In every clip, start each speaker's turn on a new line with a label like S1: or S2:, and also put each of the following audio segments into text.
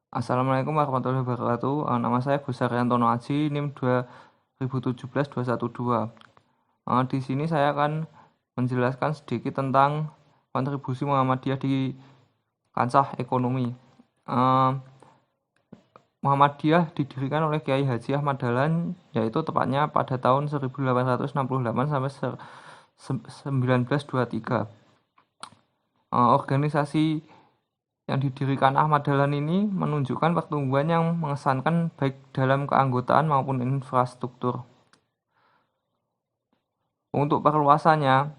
S1: Assalamualaikum warahmatullahi wabarakatuh. Nama saya Gus Haryantono Aji, NIM 2017-212. Di sini saya akan menjelaskan sedikit tentang kontribusi Muhammadiyah di kancah ekonomi. Eh, Muhammadiyah didirikan oleh Kiai Haji Ahmad Dahlan, yaitu tepatnya pada tahun 1868 sampai 1923. Organisasi yang didirikan Ahmad Dahlan ini menunjukkan pertumbuhan yang mengesankan baik dalam keanggotaan maupun infrastruktur. Untuk perluasannya,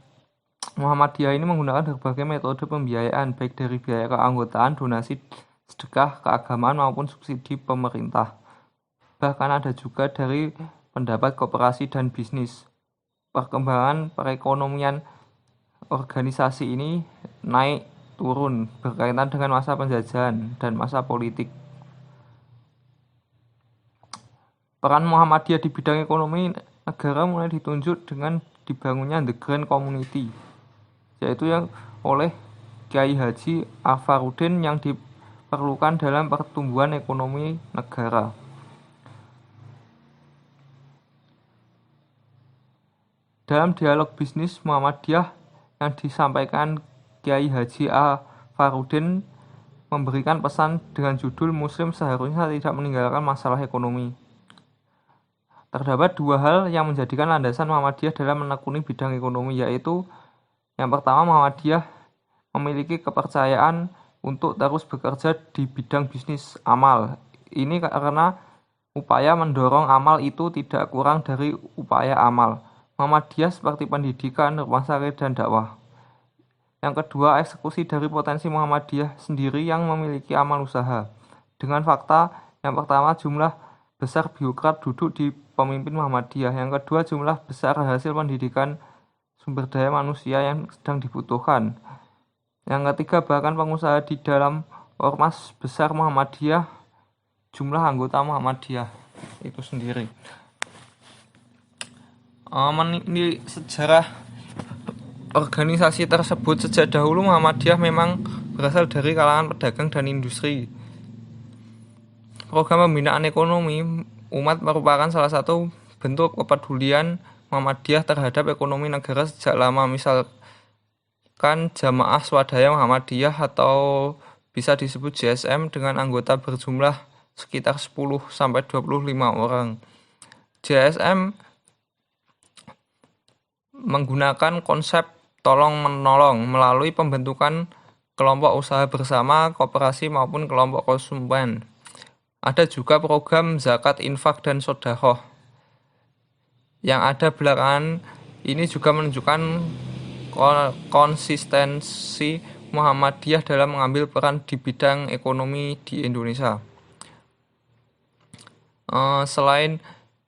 S1: Muhammadiyah ini menggunakan berbagai metode pembiayaan, baik dari biaya keanggotaan, donasi, sedekah, keagamaan maupun subsidi pemerintah. Bahkan ada juga dari pendapat koperasi dan bisnis. Perkembangan perekonomian organisasi ini naik turun berkaitan dengan masa penjajahan dan masa politik. Peran Muhammadiyah di bidang ekonomi negara mulai ditunjuk dengan dibangunnya The Grand Community, yaitu yang oleh Kiai Haji Afaruddin yang diperlukan dalam pertumbuhan ekonomi negara. Dalam dialog bisnis Muhammadiyah yang disampaikan Kiai Haji Afaruddin memberikan pesan dengan judul Muslim seharusnya tidak meninggalkan masalah ekonomi. Terdapat dua hal yang menjadikan landasan Muhammadiyah dalam menekuni bidang ekonomi, yaitu yang pertama, Muhammadiyah memiliki kepercayaan untuk terus bekerja di bidang bisnis amal. Ini karena upaya mendorong amal itu tidak kurang dari upaya amal. Muhammadiyah seperti pendidikan, rumah sakit, dan dakwah. Yang kedua, eksekusi dari potensi Muhammadiyah sendiri yang memiliki amal usaha. Dengan fakta, yang pertama jumlah besar birokrat duduk di pemimpin Muhammadiyah. Yang kedua, jumlah besar hasil pendidikan sumber daya manusia yang sedang dibutuhkan. Yang ketiga, bahkan pengusaha di dalam ormas besar Muhammadiyah, jumlah anggota Muhammadiyah itu sendiri. Ini sejarah organisasi tersebut. Sejak dahulu Muhammadiyah memang berasal dari kalangan pedagang dan industri. Program pembinaan ekonomi umat merupakan salah satu bentuk kepedulian Muhammadiyah terhadap ekonomi negara sejak lama. Misalkan Jamaah Swadaya Muhammadiyah atau bisa disebut JSM dengan anggota berjumlah sekitar 10-25 orang. JSM menggunakan konsep tolong-menolong melalui pembentukan kelompok usaha bersama, koperasi maupun kelompok konsumen. Ada juga program zakat, infak, dan sodakoh. Yang ada belakangan ini juga menunjukkan konsistensi Muhammadiyah dalam mengambil peran di bidang ekonomi di Indonesia. Selain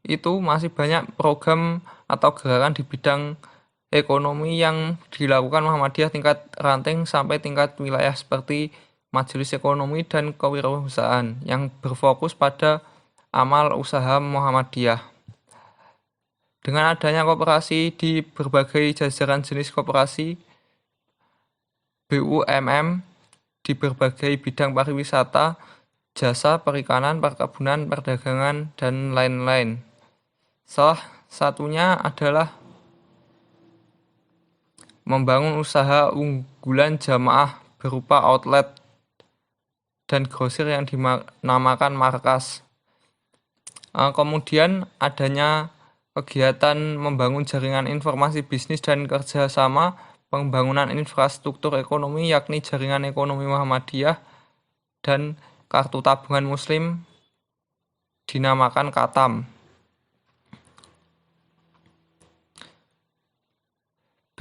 S1: itu masih banyak program atau gerakan di bidang ekonomi yang dilakukan Muhammadiyah tingkat ranting sampai tingkat wilayah seperti Majelis Ekonomi dan Kewirausahaan yang berfokus pada amal usaha Muhammadiyah. Dengan adanya koperasi di berbagai jajaran jenis koperasi, BUMN di berbagai bidang pariwisata, jasa, perikanan, perkebunan, perdagangan, dan lain-lain. Salah satunya adalah membangun usaha unggulan jamaah berupa outlet dan grosir yang dinamakan markas. Kemudian adanya kegiatan membangun jaringan informasi bisnis dan kerjasama pembangunan infrastruktur ekonomi, yakni jaringan ekonomi Muhammadiyah dan kartu tabungan muslim dinamakan Katam.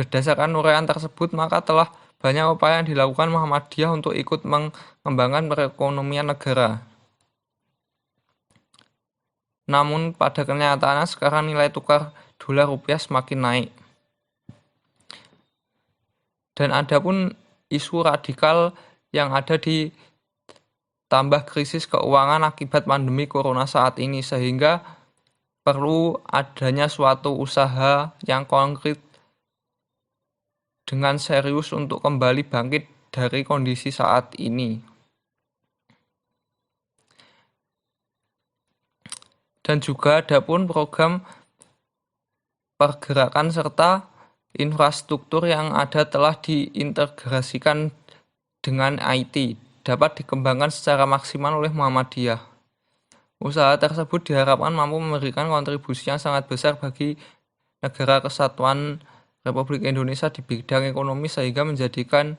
S1: Berdasarkan uraian tersebut, maka telah banyak upaya yang dilakukan Muhammadiyah untuk ikut mengembangkan perekonomian negara. Namun pada kenyataannya sekarang nilai tukar dolar rupiah semakin naik. Dan ada pun isu radikal yang ada di tambah krisis keuangan akibat pandemi corona saat ini, sehingga perlu adanya suatu usaha yang konkret dengan serius untuk kembali bangkit dari kondisi saat ini. Dan juga ada pun program pergerakan serta infrastruktur yang ada telah diintegrasikan dengan IT dapat dikembangkan secara maksimal oleh Muhammadiyah. Usaha tersebut diharapkan mampu memberikan kontribusi yang sangat besar bagi Negara Kesatuan Republik Indonesia di bidang ekonomi sehingga menjadikan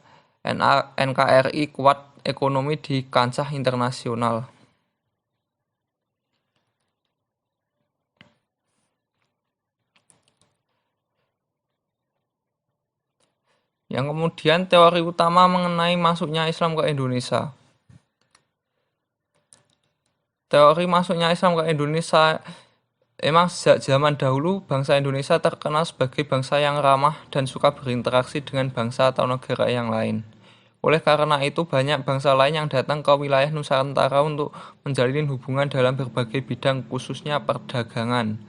S1: NKRI kuat ekonomi di kancah internasional. Yang kemudian teori utama mengenai masuknya Islam ke Indonesia. Teori masuknya Islam ke Indonesia, emang sejak zaman dahulu bangsa Indonesia terkenal sebagai bangsa yang ramah dan suka berinteraksi dengan bangsa atau negara yang lain. Oleh karena itu banyak bangsa lain yang datang ke wilayah Nusantara untuk menjalin hubungan dalam berbagai bidang khususnya perdagangan.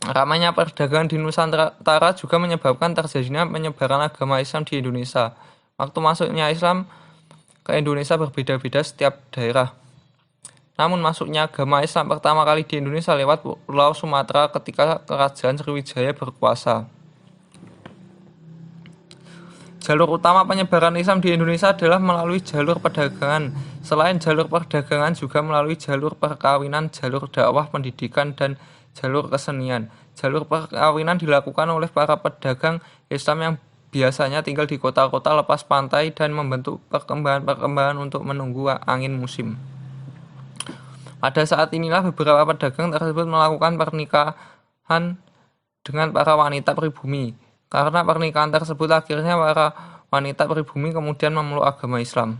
S1: Ramainya perdagangan di Nusantara juga menyebabkan terjadinya penyebaran agama Islam di Indonesia. Waktu masuknya Islam ke Indonesia berbeda-beda setiap daerah. Namun masuknya agama Islam pertama kali di Indonesia lewat Pulau Sumatera ketika Kerajaan Sriwijaya berkuasa. Jalur utama penyebaran Islam di Indonesia adalah melalui jalur perdagangan. Selain jalur perdagangan juga melalui jalur perkawinan, jalur dakwah, pendidikan, dan jalur kesenian. Jalur perkawinan dilakukan oleh para pedagang Islam yang biasanya tinggal di kota-kota lepas pantai dan membentuk perkembangan-perkembangan untuk menunggu angin musim. Pada saat inilah beberapa pedagang tersebut melakukan pernikahan dengan para wanita pribumi. Karena pernikahan tersebut akhirnya para wanita pribumi kemudian memeluk agama Islam.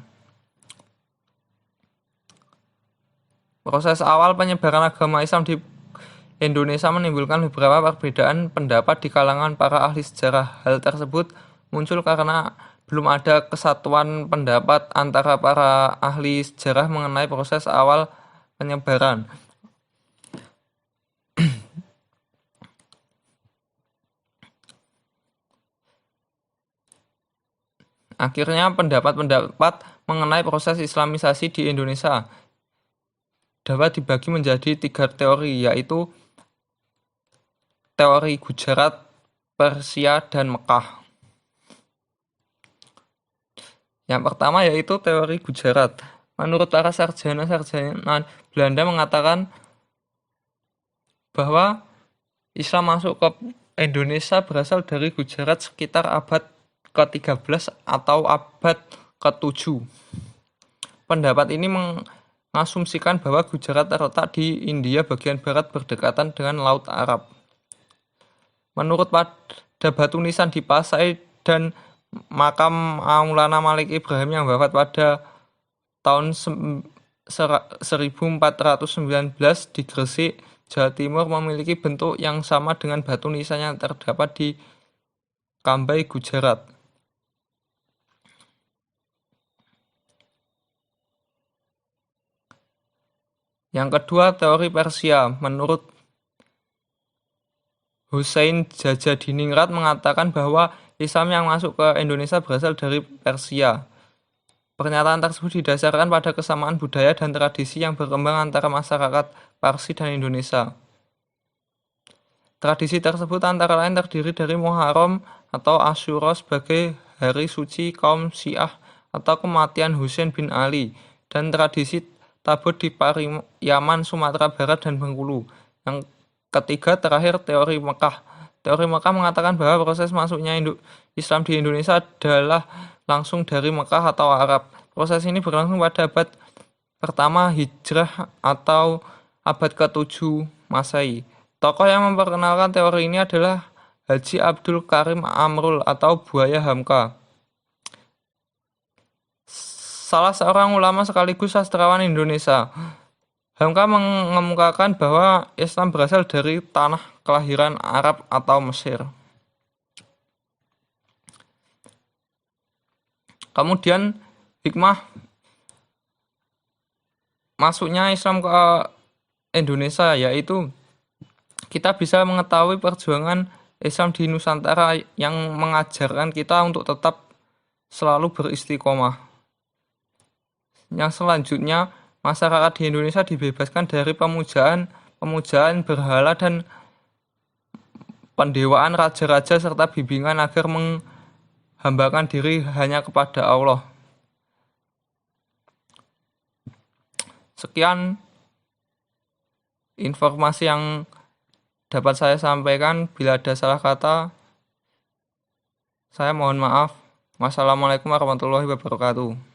S1: Proses awal penyebaran agama Islam di Indonesia menimbulkan beberapa perbedaan pendapat di kalangan para ahli sejarah. Hal tersebut muncul karena belum ada kesatuan pendapat antara para ahli sejarah mengenai proses awal penyebaran. Akhirnya pendapat-pendapat mengenai proses Islamisasi di Indonesia dapat dibagi menjadi 3 teori, yaitu teori Gujarat, Persia, dan Mekah. Yang pertama yaitu teori Gujarat. Menurut para sarjana-sarjana Belanda mengatakan bahwa Islam masuk ke Indonesia berasal dari Gujarat sekitar abad ke-13 atau abad ke-7. Pendapat ini mengasumsikan bahwa Gujarat terletak di India bagian barat berdekatan dengan Laut Arab. Menurut pada batu nisan di Pasai dan makam Maulana Malik Ibrahim yang wafat pada tahun 1419 di Gresik, Jawa Timur memiliki bentuk yang sama dengan batu nisan yang terdapat di Kambai, Gujarat. Yang kedua, teori Persia. Menurut Hussein Jajadiningrat mengatakan bahwa Islam yang masuk ke Indonesia berasal dari Persia. Pernyataan tersebut didasarkan pada kesamaan budaya dan tradisi yang berkembang antara masyarakat Parsi dan Indonesia. Tradisi tersebut antara lain terdiri dari Muharram atau Asyura sebagai hari suci kaum Syiah atau kematian Husain bin Ali, dan tradisi Tabut di Pariyaman, Sumatera Barat, dan Bengkulu. Yang ketiga terakhir teori Mekah. Teori Mekah mengatakan bahwa proses masuknya Islam di Indonesia adalah langsung dari Mekah atau Arab. Proses ini berlangsung pada abad pertama Hijrah atau abad ke-7 Masehi. Tokoh yang memperkenalkan teori ini adalah Haji Abdul Karim Amrul atau Buaya Hamka, salah seorang ulama sekaligus sastrawan Indonesia. Hamka mengemukakan bahwa Islam berasal dari tanah kelahiran Arab atau Mesir. Kemudian hikmah masuknya Islam ke Indonesia yaitu kita bisa mengetahui perjuangan Islam di Nusantara yang mengajarkan kita untuk tetap selalu beristiqomah. Yang selanjutnya, masyarakat di Indonesia dibebaskan dari pemujaan berhala dan pendewaan raja-raja serta bimbingan agar menghambakan diri hanya kepada Allah. Sekian informasi yang dapat saya sampaikan. Bila ada salah kata, saya mohon maaf. Wassalamualaikum warahmatullahi wabarakatuh.